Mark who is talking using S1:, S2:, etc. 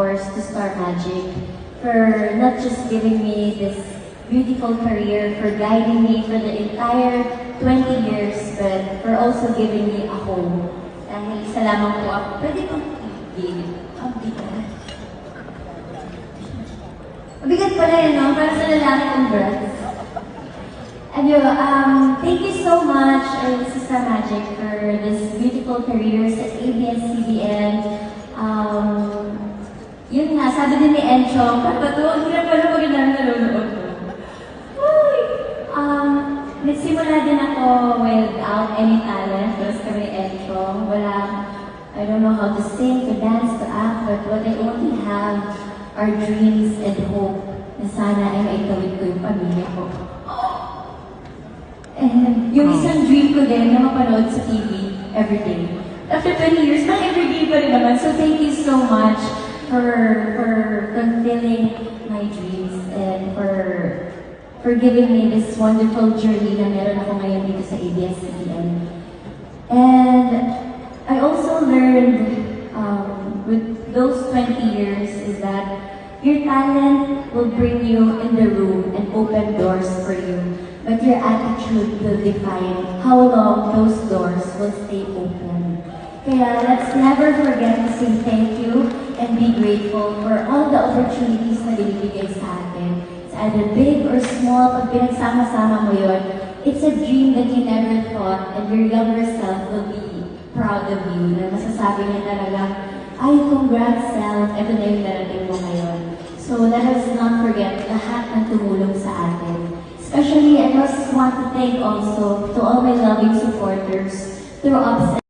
S1: course, to Star Magic, for not just giving me this beautiful career, for guiding me for the entire 20 years, but for also giving me a home. Dahil isa lamang po ako, pwede pong i-gilid. Ang bigat. Mabigat pala yun, no? Para sa lalaki, congrats. Thank you so much, Sister Magic, for this beautiful career sa ABS-CBN. Yun nga, sabi din ni Enchong, pato, ang hirap pala pag namin nanonood ko. Nagsimula din ako without any talent, just kami Enchong. I don't know how to sing, to dance, to act, but what I only have are dreams and hope na sana ay maitawid ko yung pamilya ko. And yung isang dream ko din na mapanood sa TV everyday. After 20 years, na everyday pa rin naman. So thank you so much for fulfilling my dreams and for giving me this wonderful journey na meron ako ngayon dito sa ABS-CBN. And I also learned with those 20 years is that your talent will bring you in the room and open doors for you. But your attitude will define how long those doors will stay open. Kaya let's never forget to say thank you and be grateful for all the opportunities na binibigay sa atin. It's either big or small, pag pinagsama-sama mo yun, it's a dream that you never thought and your younger self will be proud of you. Na masasabi niya talaga, ay, congrats self, ito na yung narating mo ngayon. So let us not forget lahat ng tumulong sa atin. Especially, I just want to thank also to all my loving supporters through ups and